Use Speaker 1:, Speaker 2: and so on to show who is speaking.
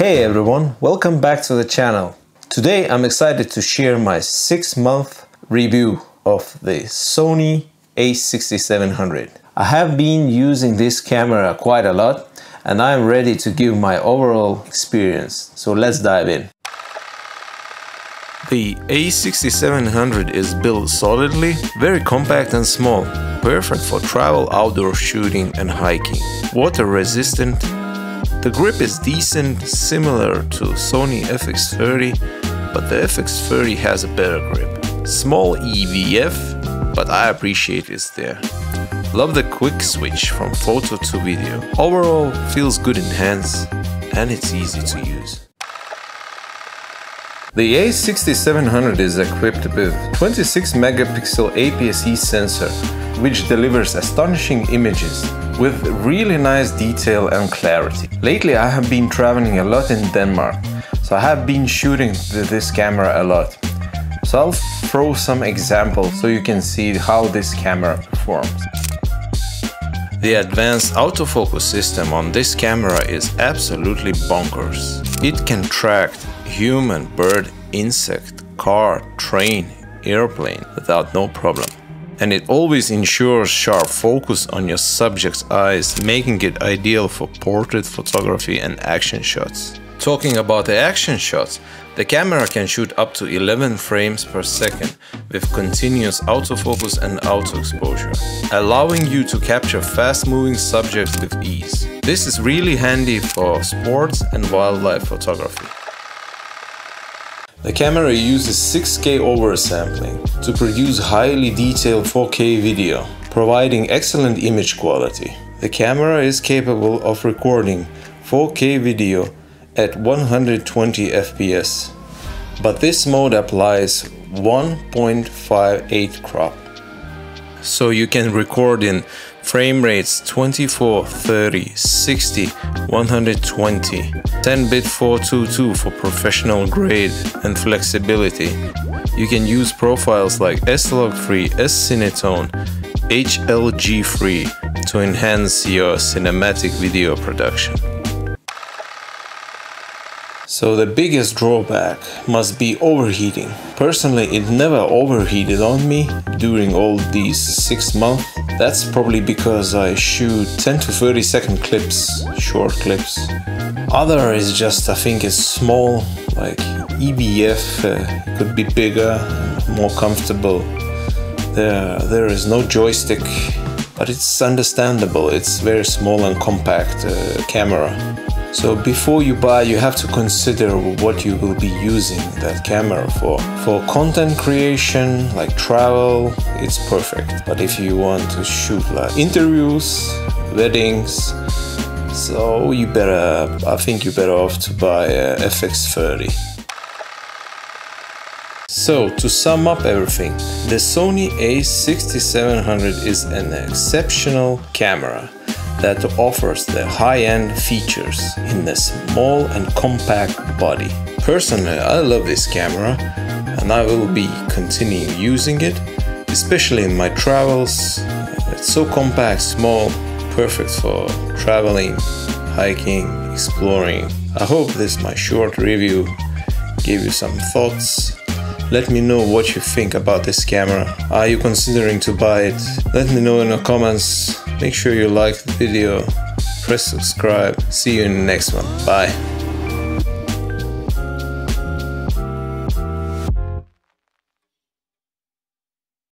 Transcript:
Speaker 1: Hey everyone, welcome back to the channel. Today I'm excited to share my 6-month review of the Sony a6700. I have been using this camera quite a lot and I'm ready to give my overall experience. So let's dive in. The a6700 is built solidly, very compact and small, perfect for travel, outdoor shooting and hiking. Water resistant. The grip is decent, similar to Sony FX30, but the FX30 has a better grip. Small EVF, but I appreciate it's there. Love the quick switch from photo to video. Overall, feels good in hands and it's easy to use. The a6700 is equipped with 26 megapixel APS-C sensor, which delivers astonishing images with really nice detail and clarity. Lately I have been traveling a lot in Denmark, so I have been shooting with this camera a lot. So I'll throw some examples so you can see how this camera performs. The advanced autofocus system on this camera is absolutely bonkers. It can track human, bird, insect, car, train, airplane without no problem. And it always ensures sharp focus on your subject's eyes, making it ideal for portrait photography and action shots. Talking about the action shots, the camera can shoot up to 11 frames per second with continuous autofocus and auto exposure, allowing you to capture fast-moving subjects with ease. This is really handy for sports and wildlife photography. The camera uses 6K oversampling to produce highly detailed 4K video, providing excellent image quality. The camera is capable of recording 4K video at 120 FPS, but this mode applies 1.58 crop. So you can record in frame rates 24, 30, 60, 120, 10-bit 422 for professional grade and flexibility. You can use profiles like S-Log free, S-Cinetone, HLG free to enhance your cinematic video production. So the biggest drawback must be overheating. Personally, it never overheated on me during all these 6 months. That's probably because I shoot 10 to 30 second clips, short clips. Other is just, I think it's small, like EVF could be bigger, more comfortable. There is no joystick, but it's understandable. It's very small and compact camera. So before you buy, you have to consider what you will be using that camera for. For content creation, like travel, it's perfect. But if you want to shoot like interviews, weddings, so I think you're better off to buy a FX30. So to sum up everything, the Sony a6700 is an exceptional camera that offers the high-end features in a small and compact body. Personally, I love this camera and I will be continuing using it, especially in my travels. It's so compact, small, perfect for traveling, hiking, exploring. I hope this my short review gave you some thoughts. Let me know what you think about this camera. Are you considering to buy it? Let me know in the comments. Make sure you like the video, press subscribe. See you in the next one. Bye.